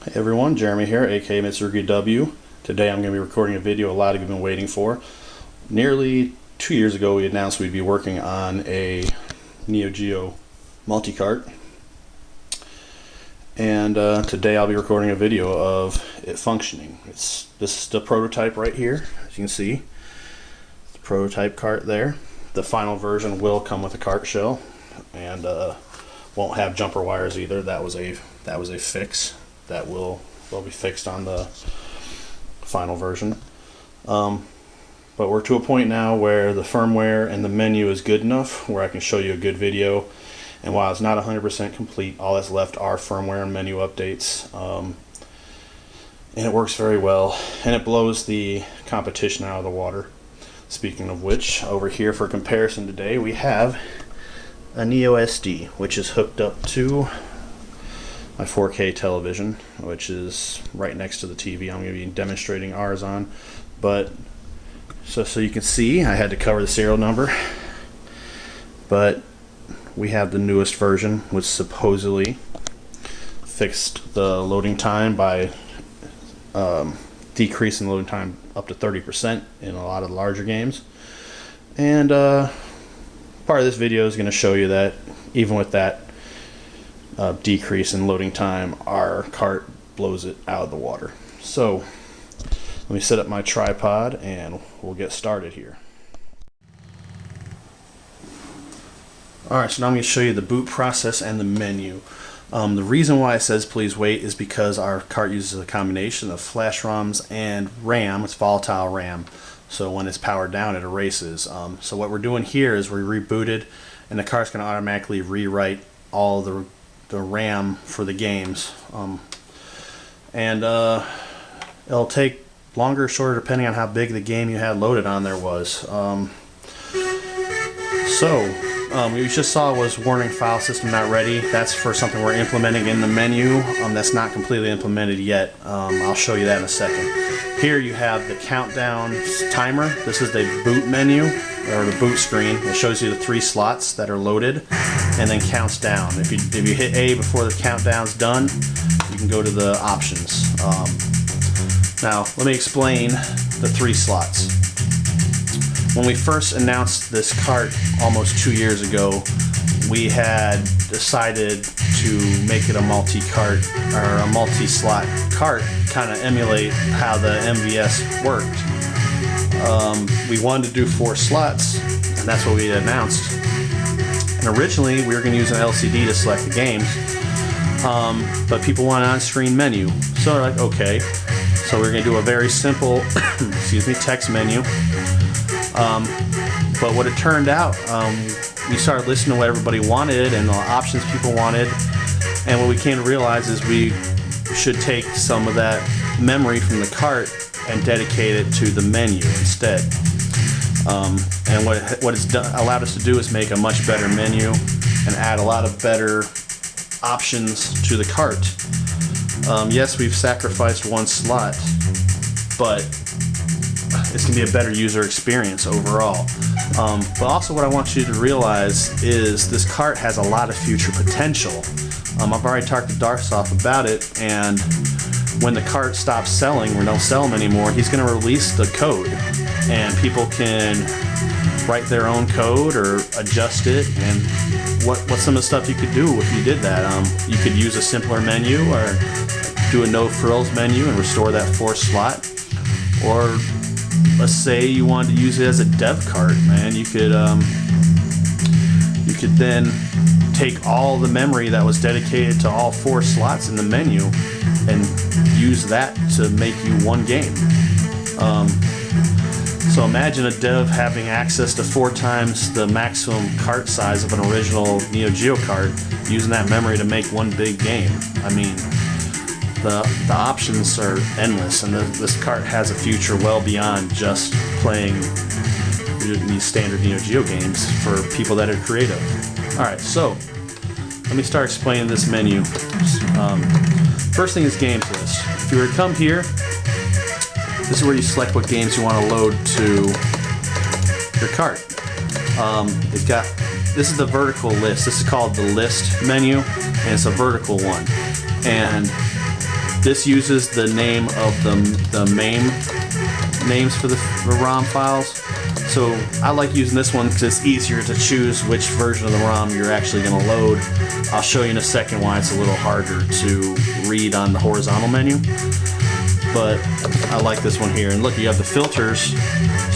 Hey everyone, Jeremy here, aka Mr. W. Today I'm going to be recording a video a lot of you have been waiting for. Nearly 2 years ago we announced we'd be working on a Neo-Geo multi-cart. And today I'll be recording a video of it functioning. This is the prototype right here, as you can see. The prototype cart there. The final version will come with a cart shell and won't have jumper wires either. That was a fix. That will be fixed on the final version. But we're to a point now where the firmware and the menu is good enough where I can show you a good video. And while it's not 100% complete, all that's left are firmware and menu updates. And it works very well. And it blows the competition out of the water. Speaking of which, over here for comparison today, we have a NeoSD, which is hooked up to my 4K television, which is right next to the TV I'm going to be demonstrating ours on. But so you can see, I had to cover the serial number, but we have the newest version, which supposedly fixed the loading time by decreasing loading time up to 30% in a lot of the larger games. And part of this video is going to show you that even with that decrease in loading time, our cart blows it out of the water. So let me set up my tripod and we'll get started here. Alright, so now I'm going to show you the boot process and the menu. The reason why it says please wait is because our cart uses a combination of flash ROMs and RAM. It's volatile RAM, so when it's powered down it erases. So what we're doing here is we rebooted and the cart's going to automatically rewrite all the RAM for the games, and it'll take longer or shorter depending on how big the game you had loaded on there was. We just saw was warning file system not ready. That's for something we're implementing in the menu. That's not completely implemented yet. I'll show you that in a second. Here you have the countdown timer. This is the boot menu, or the boot screen. It shows you the 3 slots that are loaded and then counts down. If you hit A before the countdown's done, you can go to the options. Now let me explain the 3 slots. When we first announced this cart almost 2 years ago, we had decided to make it a multi-cart or a multi-slot cart, kind of emulate how the MVS worked. We wanted to do 4 slots, and that's what we had announced. And originally we were going to use an LCD to select the games, but people want an on-screen menu. So we're like, okay, so we're going to do a very simple excuse me, text menu. But what it turned out, we started listening to what everybody wanted and the options people wanted, and what we came to realize is we should take some of that memory from the cart and dedicate it to the menu instead. And what it's allowed us to do is make a much better menu and add a lot of better options to the cart. Yes, we've sacrificed 1 slot, but it's going to be a better user experience overall. But also what I want you to realize is this cart has a lot of future potential. I've already talked to Darksoft about it, and when the cart stops selling, or don't sell them anymore, he's going to release the code, and people can write their own code or adjust it. And what's some of the stuff you could do if you did that? You could use a simpler menu or do a no frills menu and restore that 4th slot. Or let's say you wanted to use it as a dev cart, man. You could then take all the memory that was dedicated to all 4 slots in the menu and use that to make you 1 game. So imagine a dev having access to 4 times the maximum cart size of an original Neo Geo cart, using that memory to make 1 big game. I mean, the options are endless, and this cart has a future well beyond just playing these standard Neo Geo games for people that are creative. Alright, so let me start explaining this menu. First thing is games list. If you were to come here, this is where you select what games you want to load to your cart. This is the vertical list. This is called the list menu, and it's a vertical one. And This uses the name of the main names for the ROM files. So I like using this one because it's easier to choose which version of the ROM you're actually going to load. I'll show you in a second why it's a little harder to read on the horizontal menu. But I like this one here. And look, you have the filters,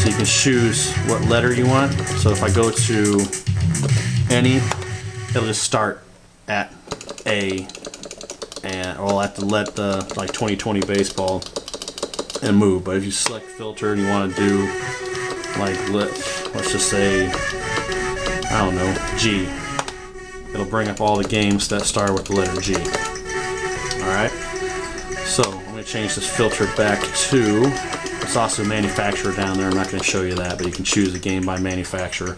so you can choose what letter you want. So if I go to any, it'll just start at A, and or I'll have to let the like 2020 baseball and move. But if you select filter and you want to do like let's just say, I don't know, G, it'll bring up all the games that start with the letter G. Alright, so I'm going to change this filter back to, it's also manufacturer down there. I'm not going to show you that, but you can choose a game by manufacturer.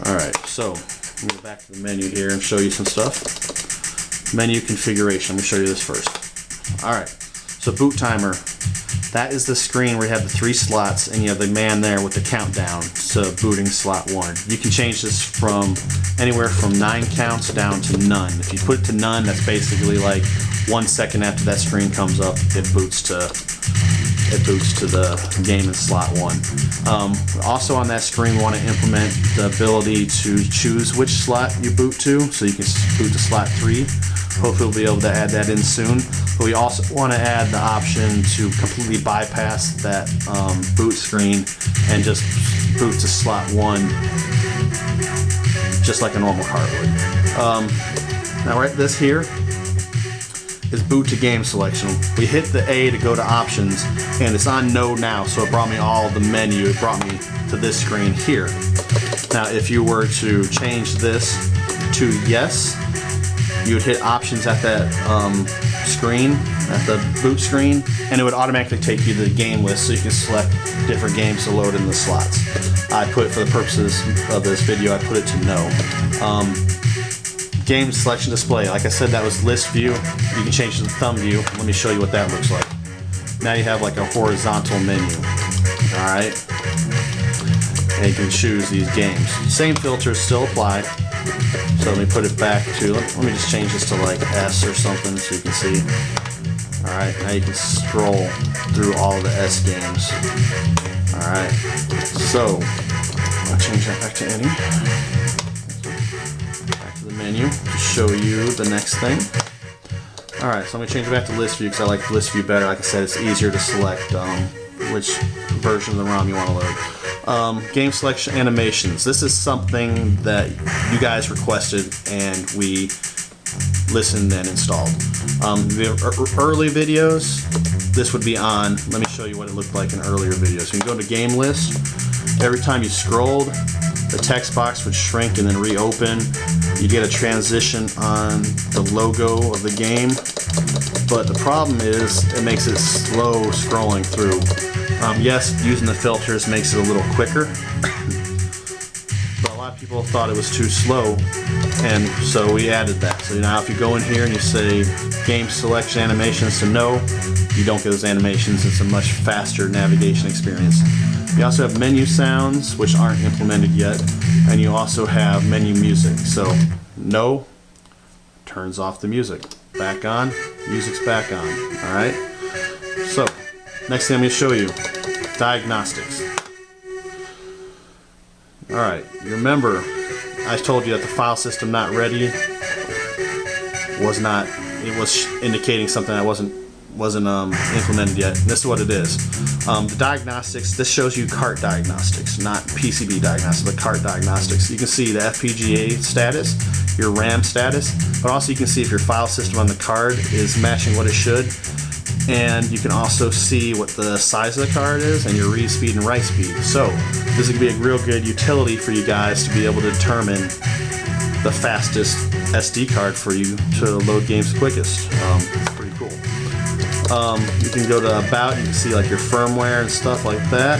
Alright, so I'm going to go back to the menu here and show you some stuff. Menu configuration, I'm going to show you this first. Alright, so boot timer. That is the screen where you have the 3 slots and you have the man there with the countdown to booting slot 1. You can change this from anywhere from 9 counts down to none. If you put it to none, that's basically like 1 second after that screen comes up, it boots to the game in slot 1. Also on that screen, we want to implement the ability to choose which slot you boot to, so you can boot to slot 3. Hopefully we'll be able to add that in soon. But we also want to add the option to completely bypass that boot screen and just boot to slot 1 just like a normal cart would. Now right, this here is boot to game selection. We hit the A to go to options, and it's on no now, so it brought me all the menu. It brought me to this screen here. Now if you were to change this to yes, you would hit options at that screen, at the boot screen, and it would automatically take you to the game list so you can select different games to load in the slots. I put, for the purposes of this video, I put it to no. Game selection display, like I said, that was list view. You can change to the thumb view. Let me show you what that looks like. Now you have like a horizontal menu. Alright. And you can choose these games. Same filters still apply. So let me put it back to, let me just change this to like S or something so you can see. Alright, now you can scroll through all the S games. Alright, so I'll change that back to any. Back to the menu to show you the next thing. Alright, so I'm going to change it back to list view because I like list view better. Like I said, it's easier to select which version of the ROM you want to load. Game selection animations. This is something that you guys requested and we listened and installed. The early videos, this would be on. Let me show you what it looked like in earlier videos. You can go to game list. Every time you scrolled, the text box would shrink and then reopen. You get a transition on the logo of the game, but the problem is it makes it slow scrolling through. Yes, using the filters makes it a little quicker, but a lot of people thought it was too slow, and so we added that. So now if you go in here and you say game selection animations to no, you don't get those animations. It's a much faster navigation experience. You also have menu sounds, which aren't implemented yet, and you also have menu music. So no turns off the music. Back on, music's back on. Alright? So, next thing I'm going to show you, diagnostics. Alright, you remember I told you that the file system not ready was not, it was indicating something that wasn't implemented yet. This is what it is. The diagnostics, this shows you cart diagnostics, not PCB diagnostics, but cart diagnostics. You can see the FPGA status, your RAM status, but also you can see if your file system on the card is matching what it should. And you can also see what the size of the card is and your read speed and write speed. So this would be a real good utility for you guys to be able to determine the fastest SD card for you to load games quickest. It's pretty cool. You can go to About, you can see like your firmware and stuff like that.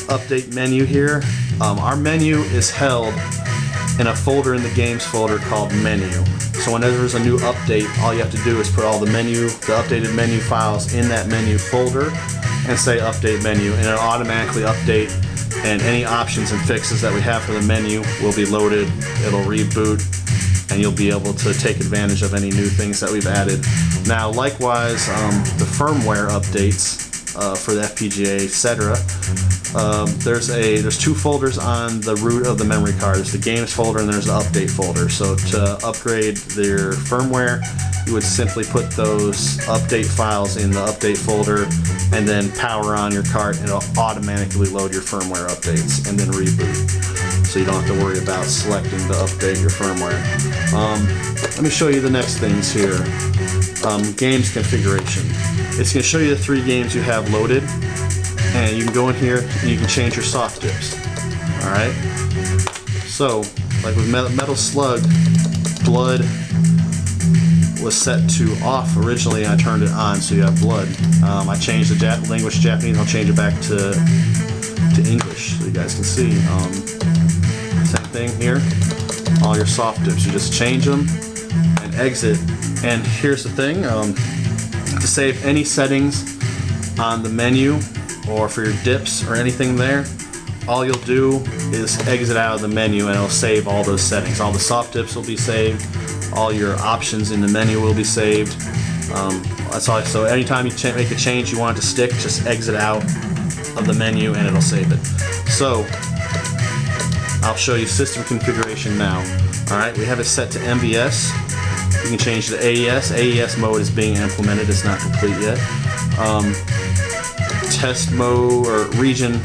Update menu here. Our menu is held in a folder in the games folder called menu. So whenever there's a new update, all you have to do is put all the updated menu files in that menu folder and say update menu, and it'll automatically update, and any options and fixes that we have for the menu will be loaded. It'll reboot and you'll be able to take advantage of any new things that we've added. Now, likewise, the firmware updates for the FPGA, etc. There's two folders on the root of the memory card. There's the games folder and there's the update folder. So to upgrade their firmware, you would simply put those update files in the update folder and then power on your cart, and it'll automatically load your firmware updates and then reboot. So you don't have to worry about selecting to update your firmware. Let me show you the next things here. Games configuration. It's going to show you the 3 games you have loaded, and you can go in here and you can change your soft dips. Alright? So, like with Metal Slug, Blood was set to off originally, and I turned it on so you have blood. I changed the language to Japanese. I'll change it back to English so you guys can see. Same thing here. All your soft dips, you just change them and exit. And here's the thing, to save any settings on the menu or for your dips or anything there, all you'll do is exit out of the menu and it'll save all those settings. All the soft dips will be saved, all your options in the menu will be saved. That's all. So anytime you make a change you want it to stick, just exit out of the menu and it'll save it. So I'll show you system configuration now. Alright, we have it set to MVS. You can change to AES. AES mode is being implemented, it's not complete yet. Test mode or region,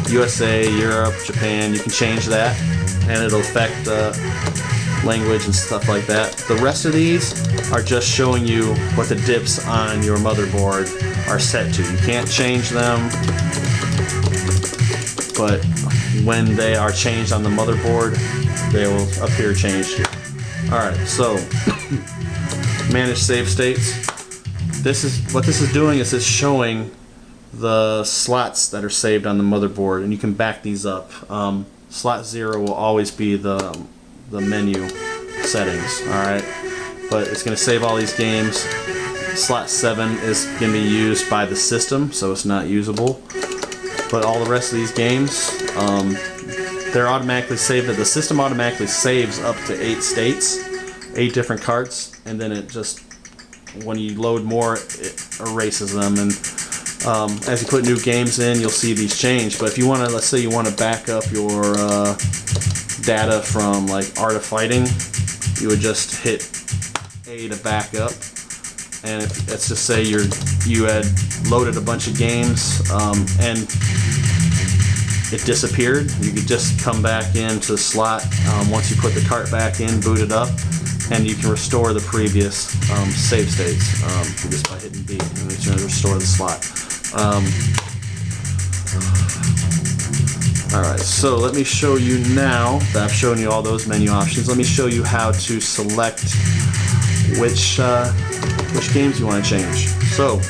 USA, Europe, Japan, you can change that and it'll affect language and stuff like that. The rest of these are just showing you what the dips on your motherboard are set to. You can't change them, but when they are changed on the motherboard, they will appear changed here. Alright, so manage save states. What this is doing is it's showing the slots that are saved on the motherboard, and you can back these up. Slot 0 will always be the menu settings, alright? But it's going to save all these games. Slot 7 is going to be used by the system, so it's not usable. But all the rest of these games, they're automatically saved. The system automatically saves up to 8 states, 8 different carts, and then it just, when you load more, it erases them. And as you put new games in, you'll see these change. But if you want to, let's say you want to back up your data from like Art of Fighting, you would just hit A to back up. And if, let's just say you had loaded a bunch of games and it disappeared, you could just come back into the slot once you put the cart back in, boot it up, and you can restore the previous save states just by hitting B, and it's going to restore the slot. Alright, so let me show you now that I've shown you all those menu options. Let me show you how to select which games you want to change. So,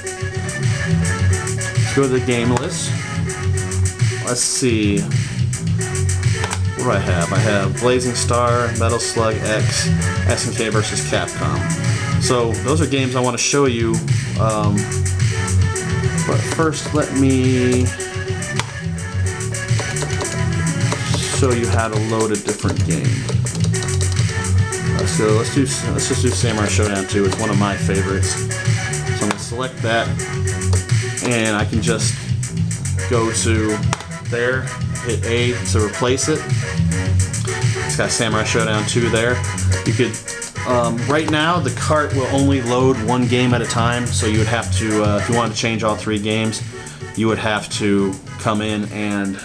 let's go to the game list. Let's see. What do I have? I have Blazing Star, Metal Slug X, SNK vs. Capcom. So, those are games I want to show you. But first, let me show you how to load a different game. So let's just do Samurai Showdown 2. It's one of my favorites. So I'm going to select that, and I can just go to there, hit A to replace it. It's got Samurai Showdown 2 there. You could right now the cart will only load one game at a time, so you would have to if you wanted to change all 3 games, you would have to come in and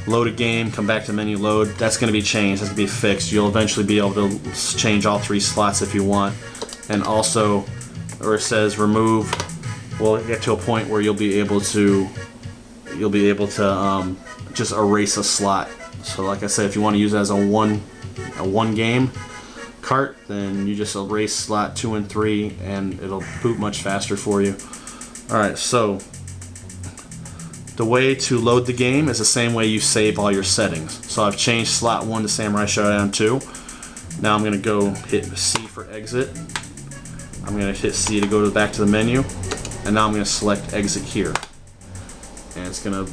load a game, come back to the menu, load. That's going to be changed, that's going to be fixed. You'll eventually be able to change all 3 slots if you want. And also, where it says remove, we'll get to a point where you'll be able to just erase a slot. So like I said, if you want to use it as a one game cart, then you just erase slot 2 and 3 and it'll boot much faster for you. Alright, so the way to load the game is the same way you save all your settings. So I've changed slot 1 to Samurai Showdown 2. Now I'm going to go hit C for exit. I'm going to hit C to go back to the menu. And now I'm going to select exit here. And it's going to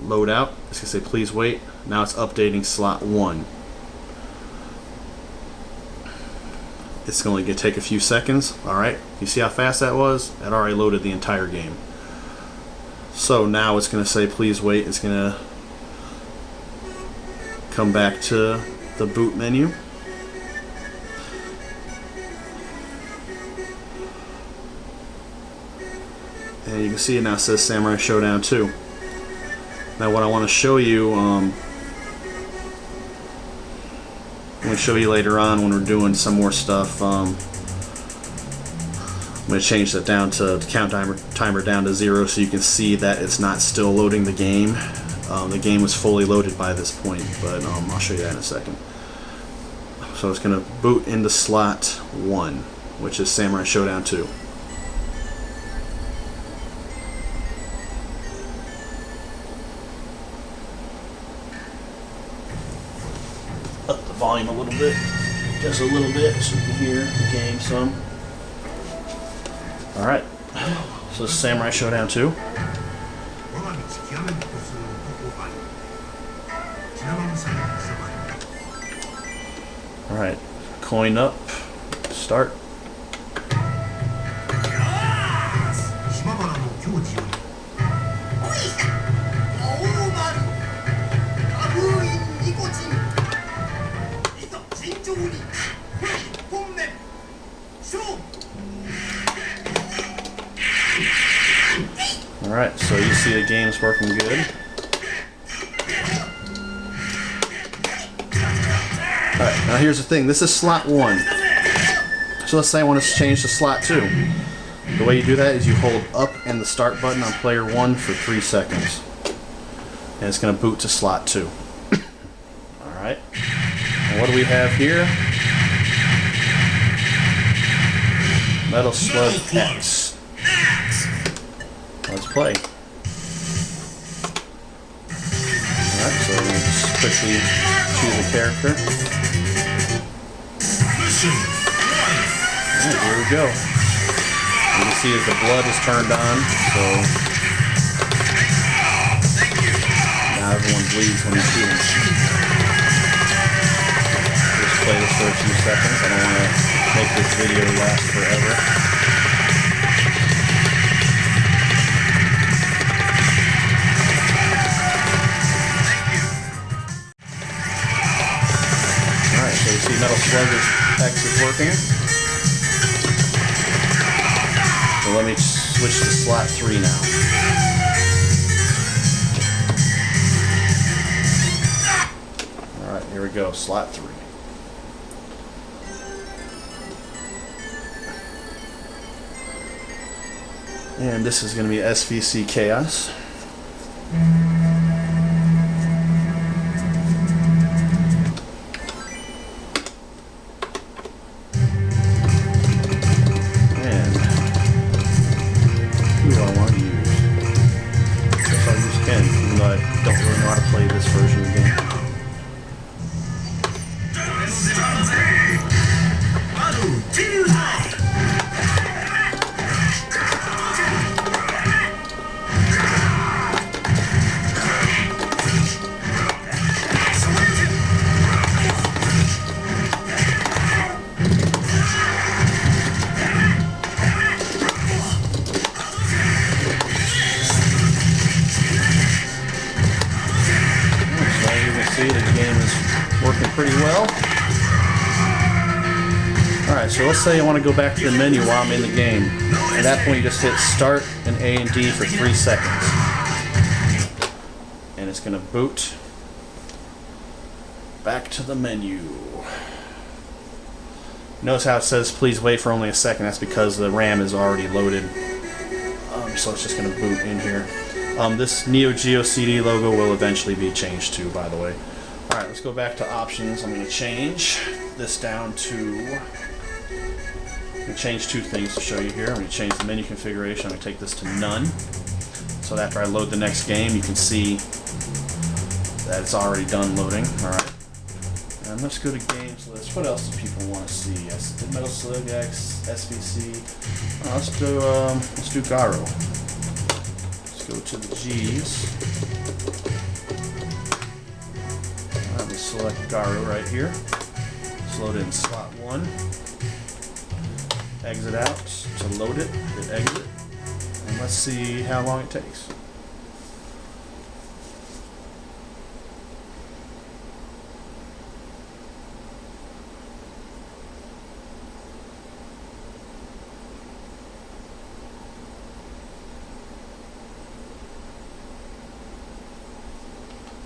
load out. It's going to say please wait. Now it's updating slot 1. it's only going to take a few seconds. Alright, you see how fast that was? It already loaded the entire game. So now it's going to say please wait. It's going to come back to the boot menu. And you can see it now says Samurai Showdown 2. Now what I want to show you, I'm going to show you later on when we're doing some more stuff. I'm going to change that down to the count timer down to 0 so you can see that it's not still loading the game. The game was fully loaded by this point, but I'll show you that in a second. So it's going to boot into slot 1, which is Samurai Showdown 2. Up the volume a little bit, just a little bit, so you can hear the game some. Alright, so this is Samurai Showdown 2. Alright, coin up, start. Alright, so you see the game's working good. Alright, now here's the thing. This is slot 1. So let's say I want to change to slot 2. The way you do that is you hold up and the start button on player 1 for 3 seconds. And it's going to boot to slot 2. Alright. And what do we have here? Metal Slug X. Let's play. Alright, so we're going to just quickly choose a character. Alright, here we go. You can see as the blood is turned on, so now everyone bleeds when you shoot him. Just play this for a few seconds. I don't want to make this video last forever. So you see Metal Slug X is working. So let me switch to slot 3 now. Alright, here we go, slot 3. And this is going to be SVC Chaos. Don't really know how to play this version of the game. The game is working pretty well. Alright, so let's say I want to go back to the menu while I'm in the game. At that point you just hit start and A and D for 3 seconds. And it's going to boot back to the menu. Notice how it says please wait for only a second. That's because the RAM is already loaded. So it's just going to boot in here. This Neo-Geo CD logo will eventually be changed too, by the way. Alright, let's go back to options. I'm going to change this down to... I'm going to change 2 things to show you here. I'm going to change the menu configuration. I'm going to take this to none. So that after I load the next game, you can see that it's already done loading. Alright. And let's go to games list. What else do people want to see? Yes, Metal Slug X, SVC. Let's do Garo. Go to the G's. Let me select Garo right here. Let's load in slot 1. exit out to load it, hit exit, and let's see how long it takes.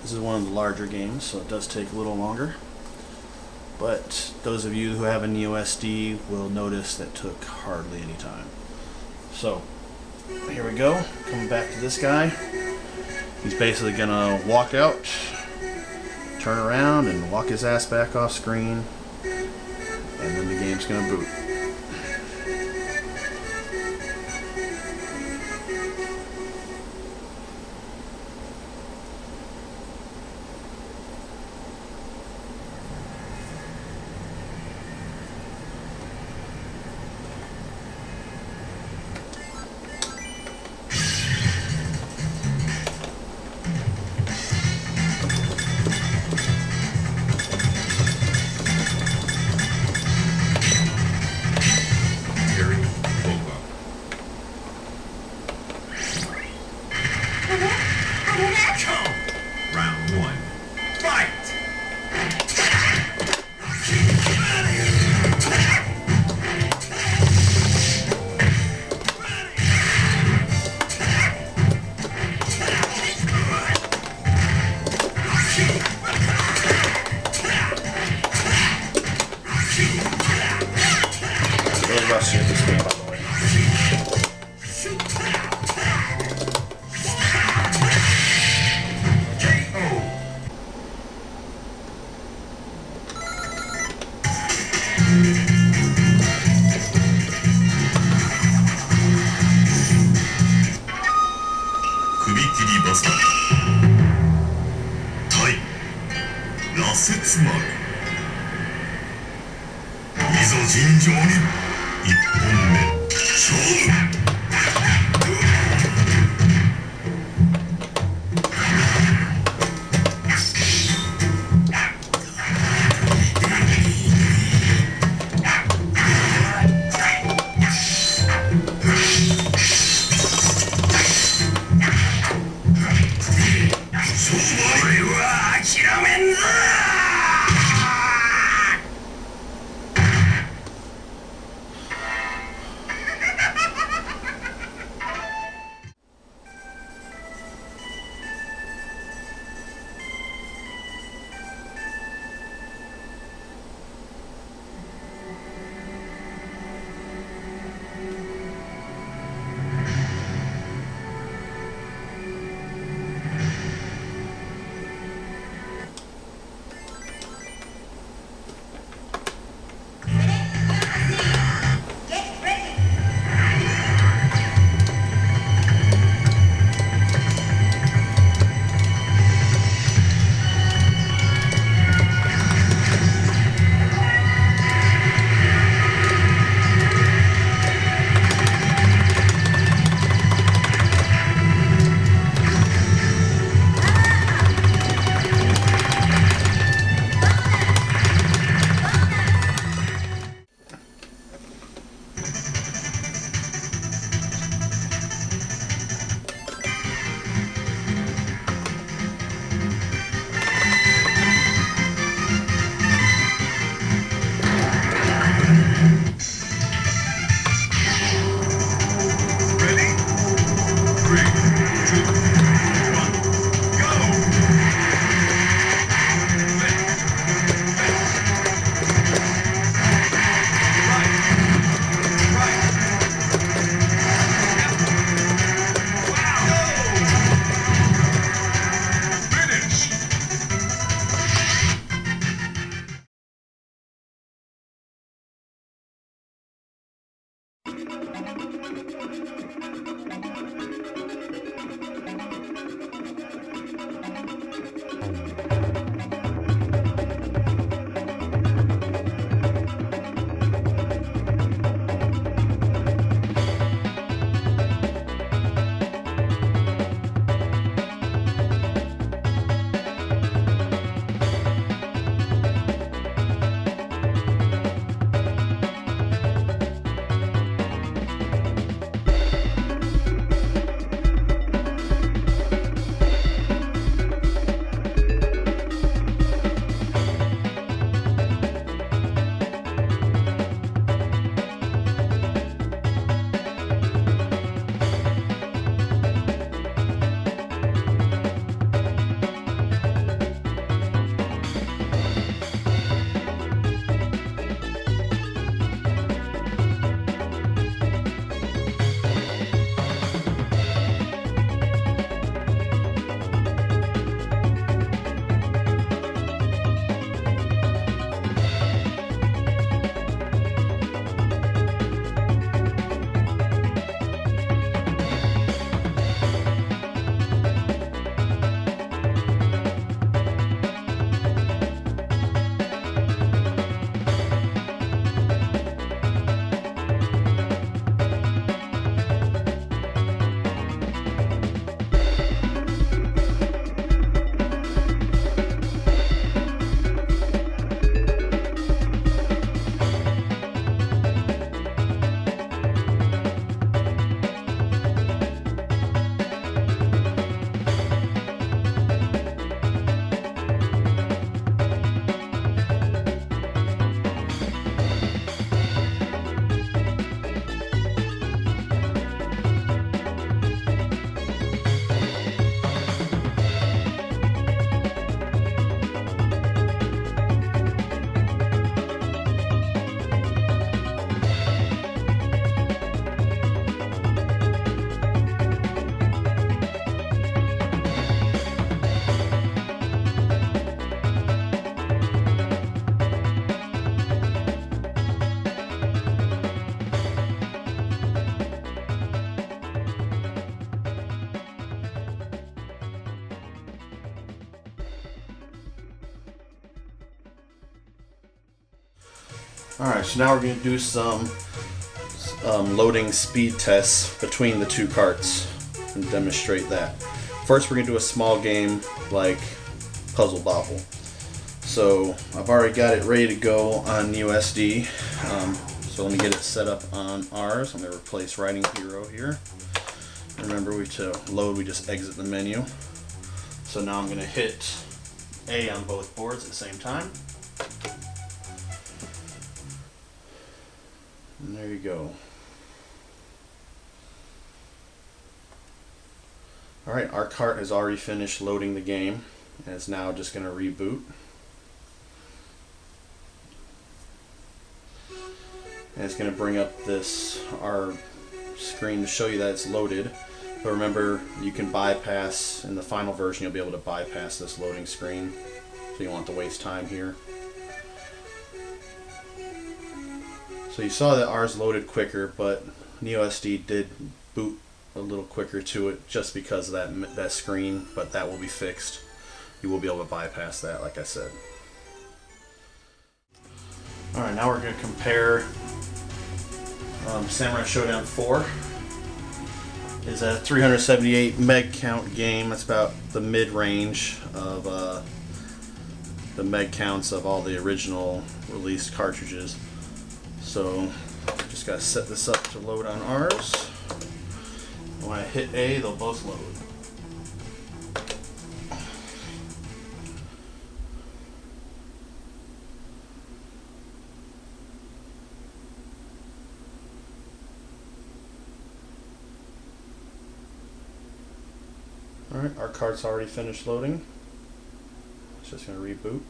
This is one of the larger games, so it does take a little longer. But those of you who have a NeoSD will notice that took hardly any time. So, here we go. Coming back to this guy. He's basically gonna walk out, turn around, and walk his ass back off screen. And then the game's gonna boot. Alright, so now we're going to do some loading speed tests between the two carts and demonstrate that. First, we're going to do a small game like Puzzle Bobble. So I've already got it ready to go on NeoSD. So let me get it set up on ours. I'm going to replace Writing Hero here. Remember, to load, we just exit the menu. So now I'm going to hit A on both boards at the same time. And there you go. Alright, our cart has already finished loading the game, and it's now just going to reboot. And it's going to bring up our screen to show you that it's loaded. But remember, you can bypass, in the final version, you'll be able to bypass this loading screen. So you don't want to waste time here. So you saw that ours loaded quicker, but NeoSD did boot a little quicker to it just because of that screen, but that will be fixed. You will be able to bypass that, like I said. Alright, now we're going to compare Samurai Showdown 4. Is a 378 meg count game. That's about the mid-range of the meg counts of all the original released cartridges. So just got to set this up to load on ours. When I hit A, they'll both load. Alright, our cart's already finished loading. It's just going to reboot.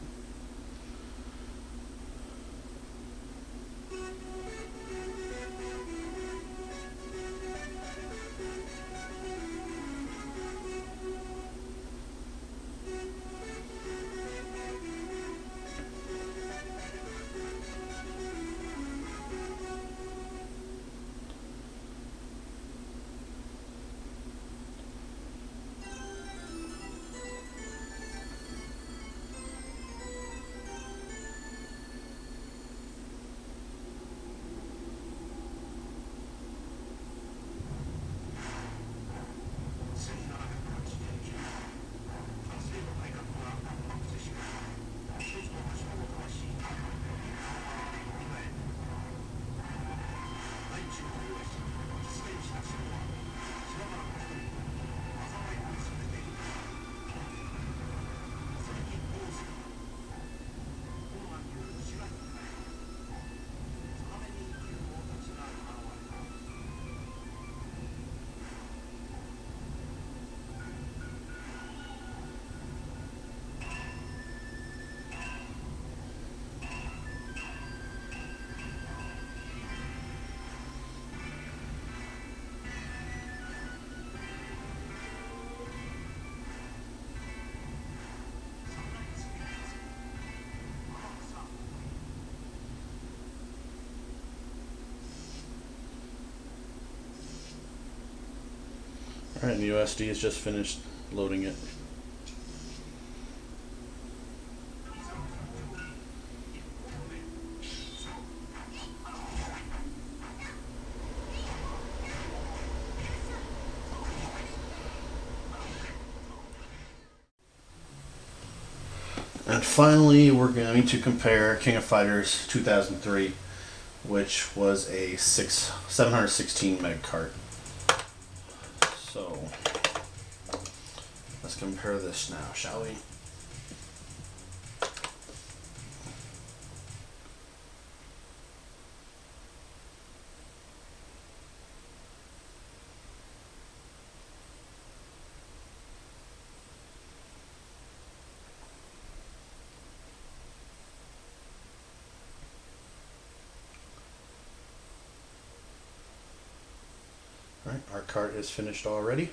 Alright, NeoSD has just finished loading it. And finally, we're going to compare King of Fighters 2003, which was a 716 meg cart. So, let's compare this now, shall we? Alright, our cart is finished already.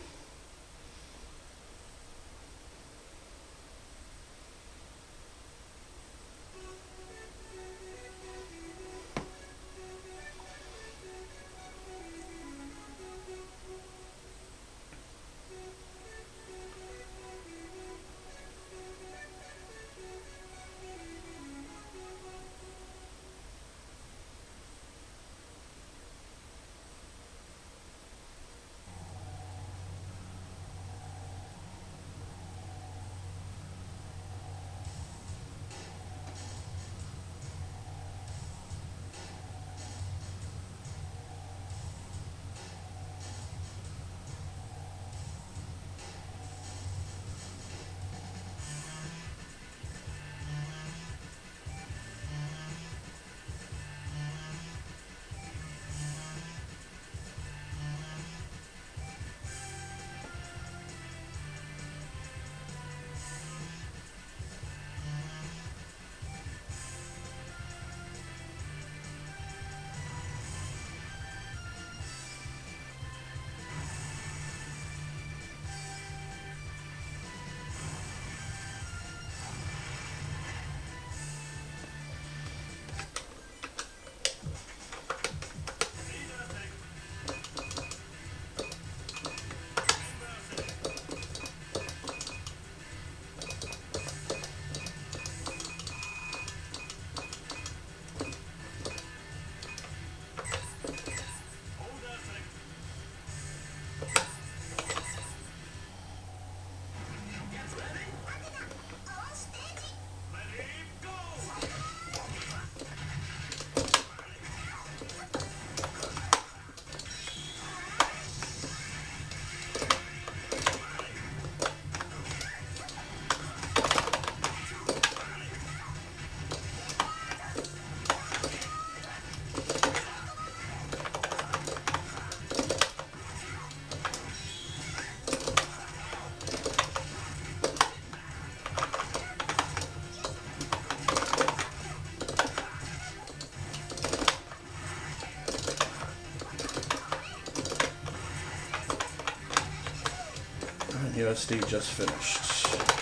NeoSD just finished.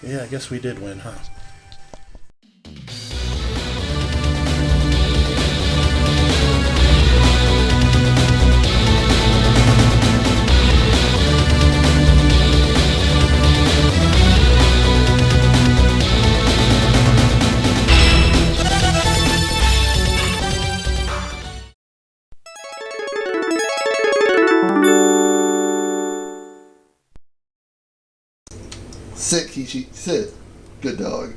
Yeah, I guess we did win, huh? Sit, Kishi, sit. Good dog.